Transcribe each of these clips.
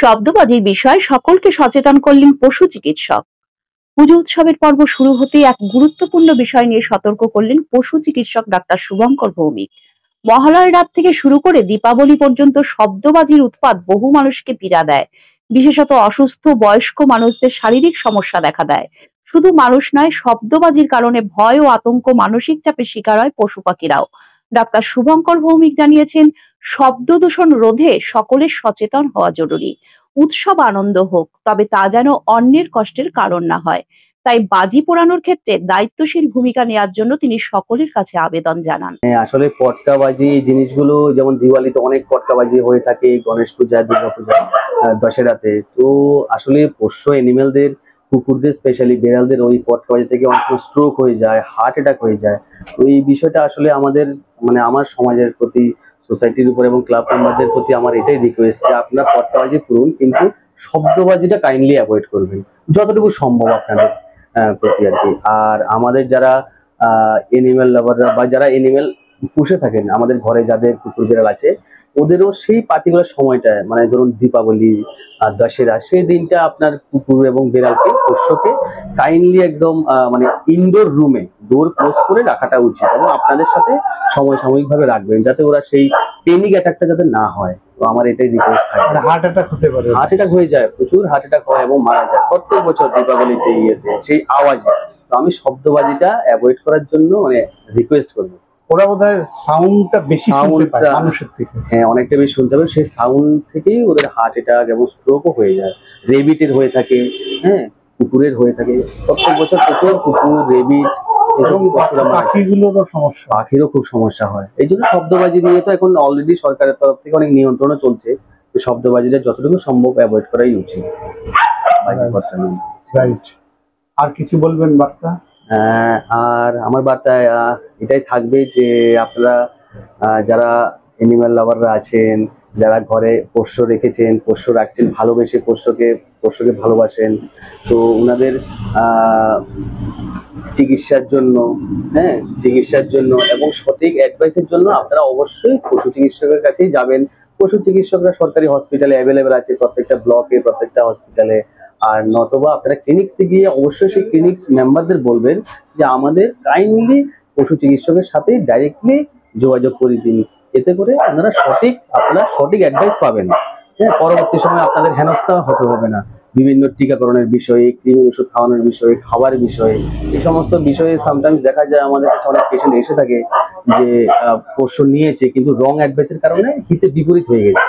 শব্দবাজির বিষয়ে সকলকে সচেতন করলেন পশু চিকিৎসক। পুজো উৎসবের পর্ব শুরু হতেই এক গুরুত্বপূর্ণ বিষয় নিয়ে সতর্ক করলেন পশু চিকিৎসক ডাক্তার শুভঙ্কর ভৌমিক। মহালয়ার রাত থেকে শুরু করে দীপাবলি পর্যন্ত শব্দবাজির উৎপাত বহু মানুষকে পীড়া দেয়। বিশেষত অসুস্থ বয়স্ক মানুষদের শারীরিক সমস্যা দেখা দেয়। শুধু মানুষ নয়, শব্দবাজির কারণে ভয় ও আতঙ্ক, মানসিক চাপের শিকার হয় পশু পাখিরাও। ডাক্তার শুভঙ্কর ভৌমিক জানিয়েছেন, শব্দ দূষণ রোধে সকলের সচেতন হওয়া জরুরি। উৎসব আনন্দ হোক, তবে তা যেন অন্যের কষ্টের কারণ না হয়। তাই বাজি পোড়ানোর ক্ষেত্রে দায়িত্বশীল ভূমিকা নেওয়ার জন্য তিনি সকলের কাছে আবেদন জানান। আসলে পটকাবাজি জিনিসগুলো যেমন দিওয়ালিতে অনেক পটকাবাজি হয়ে থাকে, গণেশ পূজা, দুর্গাপূজা, দশেরাতে। তো আসলে পোষ্য এনিমেলদের, কুকুরদের, স্পেশালি বেড়ালদের ওই পটকাবাজি থেকে অনেক সময় স্ট্রোক হয়ে যায়, হার্ট অ্যাটাক হয়ে যায়। তো এই বিষয়টা আসলে আমাদের আমার সমাজের প্রতি, সোসাইটির উপর এবং ক্লাব মেম্বারদের প্রতি আমার এটাই রিকোয়েস্ট যে আপনারা পটকাবাজি করুন, কিন্তু শব্দবাজিটা কাইন্ডলি অ্যাভয়েড করবেন যতটুকু সম্ভব আপনাদের প্রতি আর কি। আর আমাদের যারা এনিম্যাল লাভাররা বা যারা এনিম্যাল পুষে থাকেন, আমাদের ঘরে যাদের কুকুর বিড়াল আছে, ওদেরও সেই পার্টিকুলার সময়টায়, ধরুন দীপাবলি আর দশেরা, সেই দিনটা আপনার কুকুর এবং বিড়ালকে, পোষ্যকে কাইন্ডলি একদম ইনডোর রুমে ডোর ক্লোজ করে রাখাটা উচিত, এবং আপনাদের সাথে সাময়িকভাবে রাখবেন যাতে ওরা সেই পেনিক অ্যাটাকটা যাতে না হয়। তো আমার এটাই রিকোয়েস্ট থাকে। হার্ট অ্যাটাক হতে পারে, হার্ট অ্যাটাক হয়ে যায়, প্রচুর হার্ট অ্যাটাক হয় এবং মারা যায় প্রত্যেক বছর দীপাবলিতে, সেই আওয়াজে। তো আমি শব্দবাজিটা অ্যাভয়েড করার জন্য রিকোয়েস্ট করবো। ওরা বোধহয় সাউন্ডটা বেশি শুনতে পায় মানুষের থেকে। হ্যাঁ, অনেকটা বেশি শুনতে পাবে, সেই সাউন্ড থেকেই ওদের হার্ট অ্যাটাক এবং স্ট্রোকও হয়ে যায়। রেবিটের হয়ে থাকে, হ্যাঁ, কুকুরের হয়ে থাকে প্রত্যেক বছর, প্রচুর কুকুর, রেবিট এবং পাখিগুলোরও সমস্যা, পাখিরও খুব সমস্যা হয়। এই জন্য শব্দবাজি নিয়ে তো এখন অলরেডি সরকারের তরফ থেকে অনেক নিয়ন্ত্রণও চলছে। শব্দবাজিটা যতটুকু সম্ভব অ্যাভয়েড করাই উচিত। রাইট। আর কিছু বলবেন বার্তা? আর আমার বার্তায় এটাই থাকবে যে আপনারা যারা এনিম্যাল লাভাররা আছেন, যারা ঘরে পোষ্য রেখেছেন, পোষ্য রাখছেন, ভালোবেসে পোষ্যকে ভালোবাসেন, তো ওনাদের চিকিৎসার জন্য এবং সঠিক অ্যাডভাইসের জন্য আপনারা অবশ্যই পশু চিকিৎসকের কাছেই যাবেন। পশু চিকিৎসকরা সরকারি হসপিটালে অ্যাভেলেবেল আছে, প্রত্যেকটা ব্লকে, প্রত্যেকটা হসপিটালে। আর নতবা আপনারা ক্লিনিক্সে গিয়ে অবশ্যই সেই ক্লিনিক্স মেম্বারদের বলবেন যে আমাদের কাইন্ডলি পশু চিকিৎসকের সাথে ডাইরেক্টলি যোগাযোগ করে দিন। এতে করে আপনারা সঠিক অ্যাডভাইস পাবেন। হ্যাঁ, পরবর্তী সময় আপনাদের হেনস্থা হতে হবে না বিভিন্ন টিকাকরণের বিষয়ে, কৃমির ওষুধ খাওয়ানোর বিষয়ে, খাবার বিষয়ে। এই সমস্ত বিষয়ে সামটাইমস দেখা যায় আমাদের কাছে অনেক পেশেন্ট এসে থাকে যে পোষ্য নিয়েছে কিন্তু রং অ্যাডভাইসের কারণে হিতে বিপরীত হয়ে গেছে।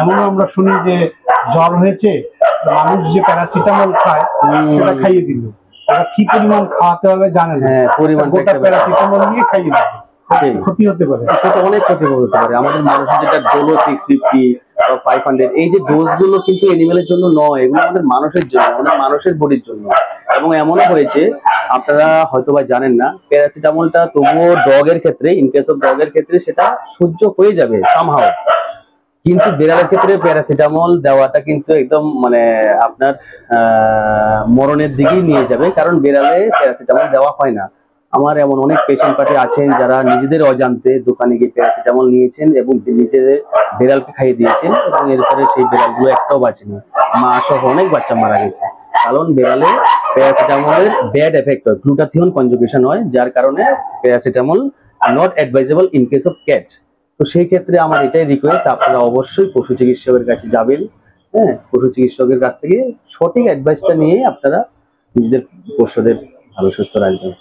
এমনও আমরা শুনি যে জ্বর হয়েছে, মানুষ যে প্যারাসিটামল খায় সেটা খাইয়ে দিল, ওরা কি পরিমাণ খাওয়াতে হবে জানেন? হ্যাঁ, পরিমাণ প্যারাসিটামল নিয়ে খাইয়ে দেবে, ক্ষতি হতে পারে, সেটা অনেক ক্ষতি হতে পারে। আমাদের মানুষের যেটা ডোলো 650 বা 500, এই যে ডোজ গুলো কিন্তু এনিমেলের জন্য নয়, এগুলো আমাদের মানুষের জন্য, আমাদের মানুষের বডির জন্য। এবং এমনও হয়েছে, আপনারা হয়তো বা জানেন না, প্যারাসিটামলটা তবুও ডগের ক্ষেত্রে, ইনকেস অফ ডগের ক্ষেত্রে সেটা সহ্য হয়ে যাবে সামহাও, কিন্তু বিড়ালের ক্ষেত্রে প্যারাসিটামল দেওয়াটা কিন্তু একদম আপনার মরণের দিকেই নিয়ে যাবে, কারণ বিড়ালে প্যারাসিটামল দেওয়া হয় না। আমার এমন অনেক পেশেন্ট পার্টি আছেন যারা নিজেদের অজান্তে দোকানে গিয়ে প্যারাসিটামল নিয়েছেন এবং নিজেদের বিড়ালকে খাইয়ে দিয়েছেন, এবং এরপরে সেই বিড়ালগুলো একটাও বাঁচেনি, মা সহ অনেক বাচ্চা মারা গেছে। কারণ বিড়ালে প্যারাসিটামলের ব্যাড এফেক্ট হয়, গ্লুটাথিয়ন কনজুগেশন হয়, যার কারণে paracetamol not advisable in case of cat. তো সেই ক্ষেত্রে আমার এটাই রিকোয়েস্ট, আপনারা অবশ্যই পশু চিকিৎসকের কাছে যাবেন। হ্যাঁ, পশু চিকিৎসকের কাছ থেকে সঠিক অ্যাডভাইসটা নিয়ে আপনারা নিজেদের পশুদের ভালো সুস্থ রাখবেন।